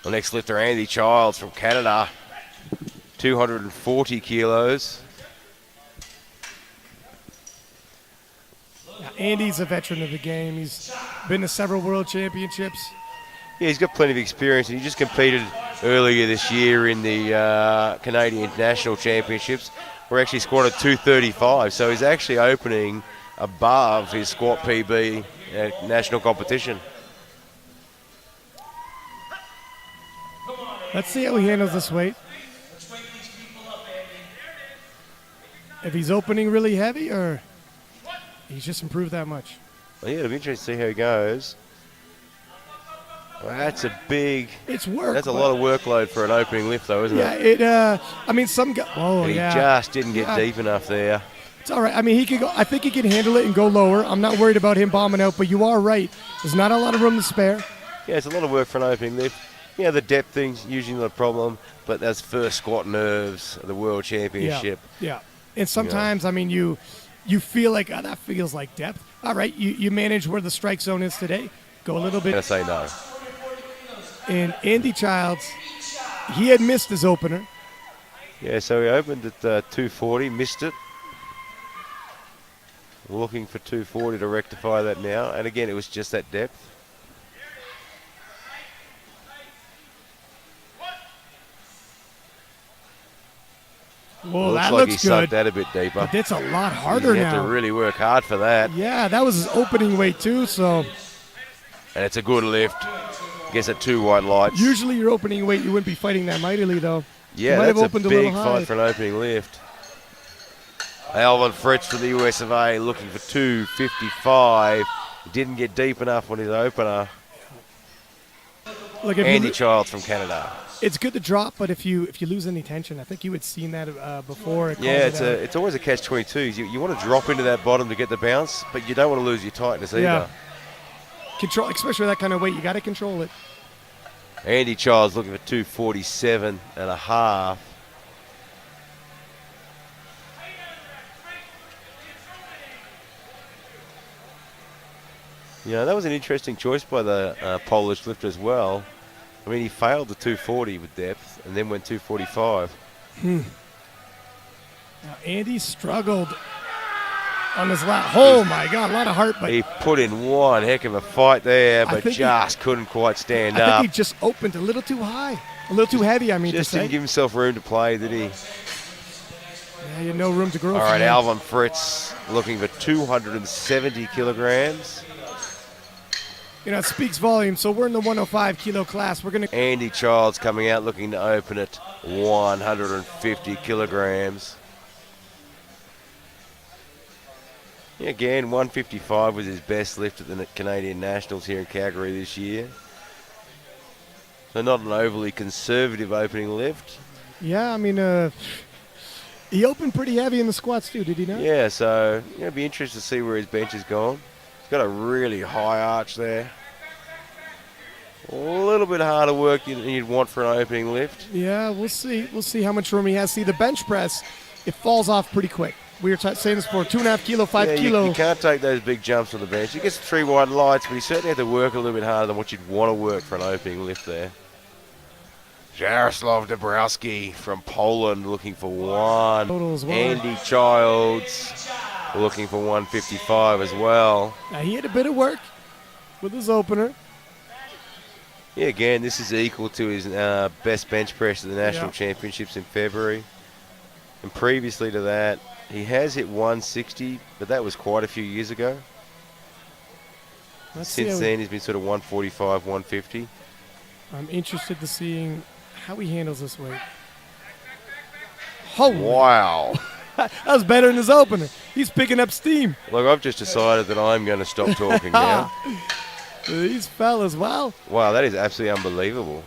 The next lifter, Andy Childs from Canada, 240 kilos. Now, Andy's a veteran of the game. He's been to several world championships. Yeah, he's got plenty of experience, and he just competed earlier this year in the Canadian National Championships, where he actually squatted 235. So he's actually opening above his squat PB at national competition. Let's see how he handles this weight. If he's opening really heavy, or he's just improved that much. Well, yeah, it'll be interesting to see how he goes. Well, that's a big. It's work. That's a lot of workload for an opening lift, though, isn't it? Yeah, I mean, some guys. Oh, and he yeah. just didn't get deep enough there. It's all right. I mean, he could go. I think he can handle it and go lower. I'm not worried about him bombing out, but you are right. There's not a lot of room to spare. Yeah, it's a lot of work for an opening lift. Yeah, the depth thing's usually not a problem, but that's first squat nerves of the World Championship. Yeah. And sometimes, I mean, you feel like, that feels like depth. All right, you manage where the strike zone is today. Go a little bit. I'm going to say no. And Andy Childs, he had missed his opener. Yeah, so he opened at 240, missed it. Looking for 240 to rectify that now. And again, it was just that depth. Well, looks that like looks he good. sucked that a bit deeper. But that's a lot harder You now. have to really work hard for that. Yeah, that was his opening weight too, so. And it's a good lift. Gets at 2 white lights. Usually your opening weight, you wouldn't be fighting that mightily, though. Yeah, might have that's opened a a little big high. fight for an opening lift. Alvin Fritz from the US of A looking for 255. Didn't get deep enough on his opener. Look, if Andy you, Childs from Canada. it's good to drop, but if you lose any tension, I think you had seen that before. Yeah, it's always a catch-22. You want to drop into that bottom to get the bounce, but you don't want to lose your tightness either. Yeah. Control, especially with that kind of weight, you got to control it. Andy Childs looking for 247 and a half. Yeah, that was an interesting choice by the Polish lifter as well. I mean, he failed the 240 with depth and then went 245. Now, Andy struggled on his lap. Oh, my God, a lot of heart. But He put in one heck of a fight there, I but think just couldn't quite stand I up. think he just opened a little too high. A little too heavy, I mean Just to say. didn't give himself room to play, did he? Yeah, you had no room to grow. All from right, there. Alvin Fritz looking for 270 kilograms. You know, it speaks volumes. So we're in the 105 kilo class. We're going to. Andy Childs coming out looking to open at 150 kilograms. Yeah, again, 155 was his best lift at the Canadian Nationals here in Calgary this year. So not an overly conservative opening lift. Yeah, I mean, he opened pretty heavy in the squats too, did he not? Yeah, so it'll be interesting to see where his bench is going. He's got a really high arch there. A little bit harder work than you'd want for an opening lift. Yeah, we'll see. We'll see how much room he has. See, the bench press, it falls off pretty quick. We were saying this before, 2.5 kilo, 5 kilo. You can't take those big jumps on the bench. He gets 3 white lights, but he certainly had to work a little bit harder than what you'd want to work for an opening lift there. Jaroslav Dabrowski from Poland looking for one. Total as well. Andy Childs looking for 155 as well. Now, he had a bit of work with his opener. Yeah, again, this is equal to his best bench press at the National Championships in February. And previously to that, he has hit 160, but that was quite a few years ago. Since then, he's been sort of 145, 150. I'm interested to seeing how he handles this weight. Oh, wow. That was better than his opener. He's picking up steam. Look, I've just decided that I'm going to stop talking now. These fellas, wow. Wow, that is absolutely unbelievable.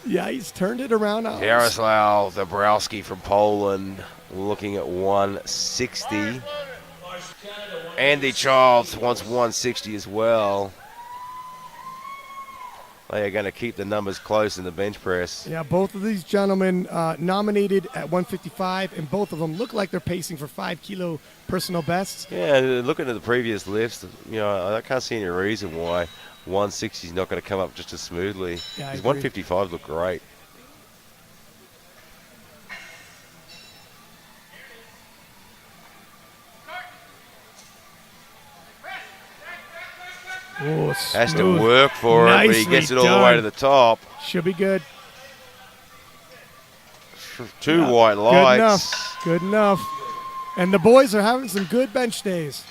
Yeah, he's turned it around. Jaroslav Dabrowski from Poland looking at 160. Andy Childs wants 160 as well. They are going to keep the numbers close in the bench press. Yeah, both of these gentlemen nominated at 155, and both of them look like they're pacing for 5 kilo personal bests. Yeah, looking at the previous lifts, you know, I can't see any reason why 160 is not going to come up just as smoothly. Yeah, I His agree. 155 look great. Oh, Has to smooth. work for it, but he Nicely gets it all the way to done. the top. Should be good. Two Yeah, white Good lights. enough. Good enough. And the boys are having some good bench days.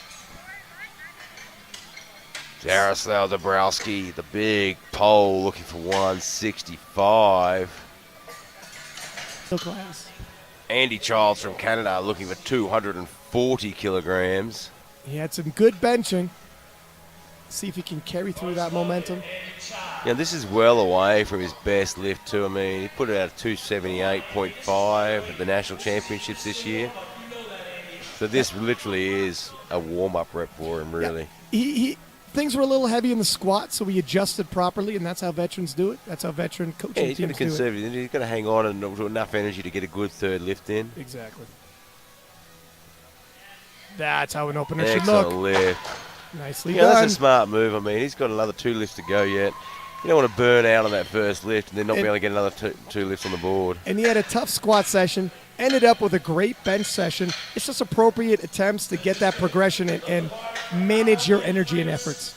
Jaroslav Dabrowski, the big pole, looking for 165. No class. Andy Childs from Canada looking for 240 kilograms. He had some good benching. See if he can carry through that momentum. Yeah, this is well away from his best lift too. I mean, he put it out at 278.5 at the national championships this year. So this literally is a warm-up rep for him, really. He things were a little heavy in the squat, so he adjusted properly, and that's how veterans do it. That's how veteran coaching Yeah, he's got to teams do it. conservative. He's got to hang on and to enough energy to get a good third lift in. Exactly. That's how an opener should Excellent look. lift. Nicely Yeah, done. that's a smart move. I mean, he's got another 2 lifts to go yet. You don't want to burn out on that first lift and then not be able to get another two lifts on the board. And he had a tough squat session, ended up with a great bench session. It's just appropriate attempts to get that progression and manage your energy and efforts.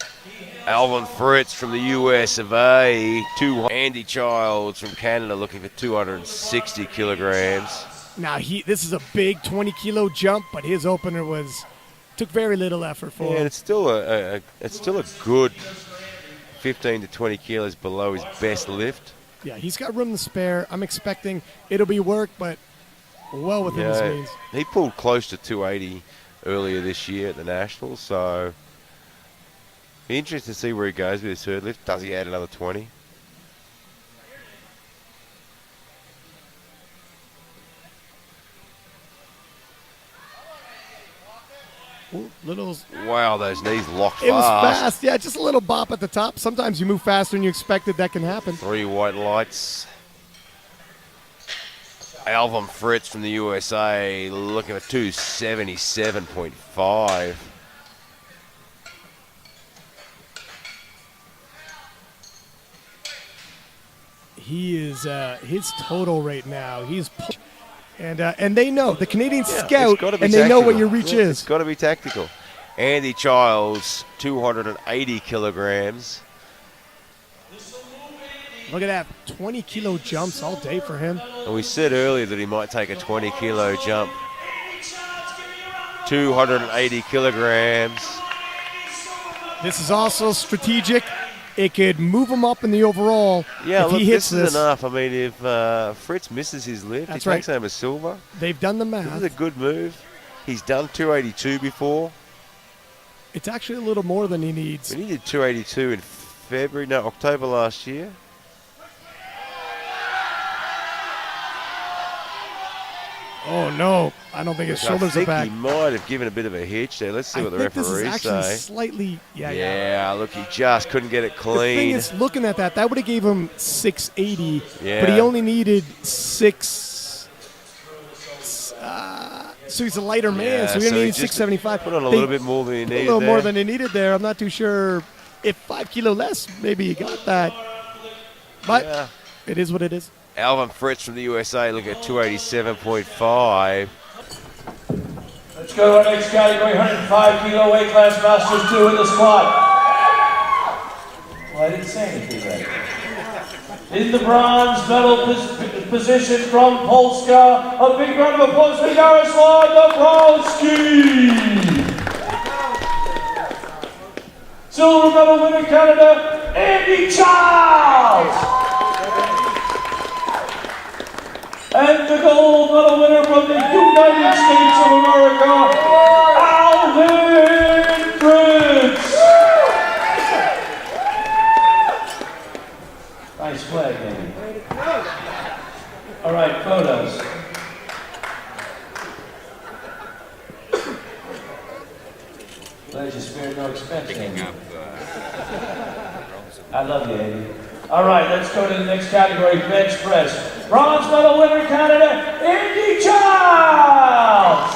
Alvin Fritz from the US of A. Andy Childs from Canada looking for 260 kilograms. Now this is a big 20-kilo jump, but his opener took very little effort for Yeah, him. and it's still a good 15 to 20 kilos below his best lift. Yeah, he's got room to spare. I'm expecting it'll be work, but well within his means. He pulled close to 280 earlier this year at the Nationals, so be interested to see where he goes with his third lift. Does he add another 20? Ooh, Wow, those knees locked fast. It was fast. Yeah, just a little bop at the top. Sometimes you move faster than you expected. That can happen. 3 white lights. Alvin Fritz from the USA looking at 277.5. He is his total right now. And they know the Canadians scout, and they know what your reach is. It's got to be tactical. Andy Childs, 280 kilograms. Look at that, 20-kilo jumps all day for him. And we said earlier that he might take a 20-kilo jump. 280 kilograms. This is also strategic. It could move him up in the overall Yeah, if look, he hits this is enough. I mean, if Fritz misses his lift, That's he takes right. home a silver. They've done the This math. is a good move. He's done 282 before. It's actually a little more than he needs. When he did 282 in October last year. Oh, no. I don't think his shoulders are back. He might have given a bit of a hitch there. Let's see what the I think this is referees actually say. slightly, Look, he just couldn't get it The thing clean. is, looking at that would have gave him 680, Yeah. but he only needed 6. So he's a lighter man, so he only needed 675. Put on a little bit more than he needed A little there. more than he needed there. I'm not too sure if 5 kilo less, maybe he got that. But Yeah. it is what it is. Alvin Fritz from the USA looking at 287.5. Let's go to our next category, 105 kilo weight class, Masters 2 in the squat. Well, I didn't say anything right. In the bronze medal position from Polska, a big round of applause for Jaroslav Dabrowski. Silver medal winner Canada, Andy Childs. And the gold medal winner from the United States of America, Alvin Fritz. Nice flag, Andy. All right, photos. Glad you spared no expense, Andy. I love you, Andy. All right, let's go to the next category, bench press. Bronze medal winner, Canada, Andy Childs.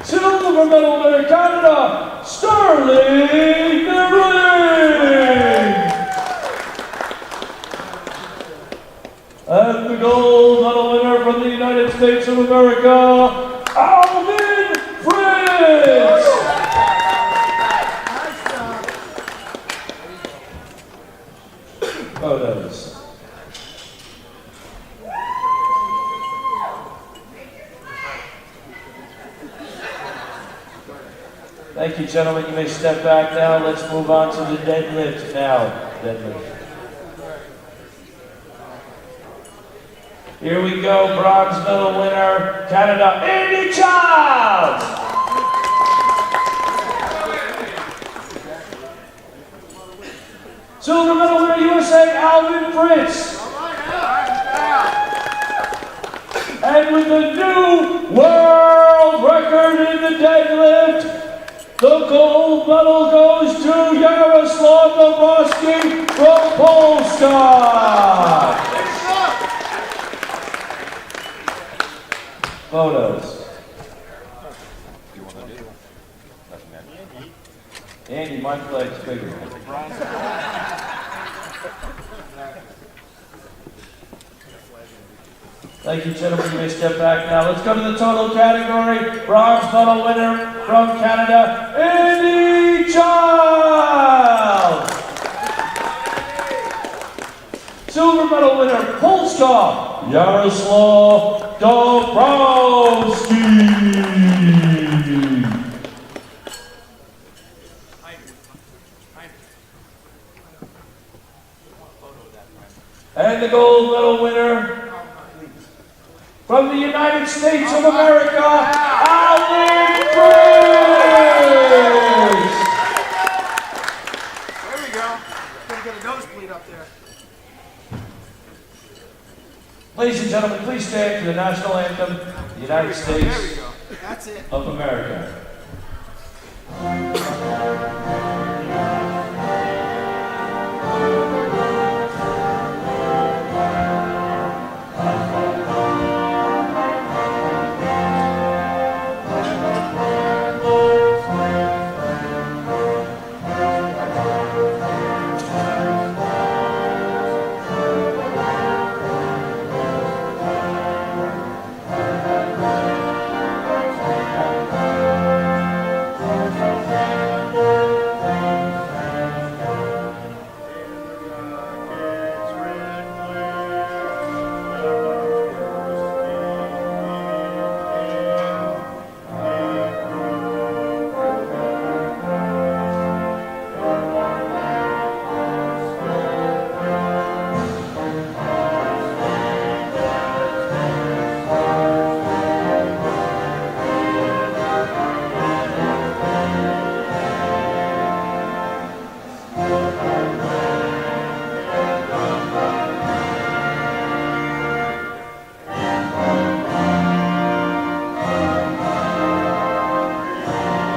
Silver medal winner, Canada, Sterling Ring. And the gold medal winner from the United States of America, Alvin Fritz. Photos. Thank you, gentlemen. You may step back now. Let's move on to the deadlift now. Deadlift. Here we go. Bronze medal winner, Canada, Andy Childs. Silver medal winner, USA, Alvin Fritz. And with the new world record in the deadlift, the gold medal goes to Yaroslav Dabrowski from Polska. Photos. Andy, my flag's bigger. Thank you, gentlemen. You may step back now. Let's go to the total category. Bronze medal winner from Canada, Andy Childs. Silver medal winner, Polska, Yaroslav Dabrowski. And the gold medal winner from the United States of America, Alvin Fritz. There we go. Gonna get a nosebleed up there. Ladies and gentlemen, please stand for the national anthem, the United States There we go. That's it. of America.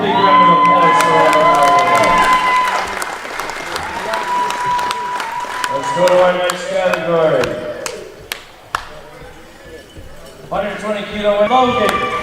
Big round of applause for all of our. Let's go to our next category. 120 kilo Logan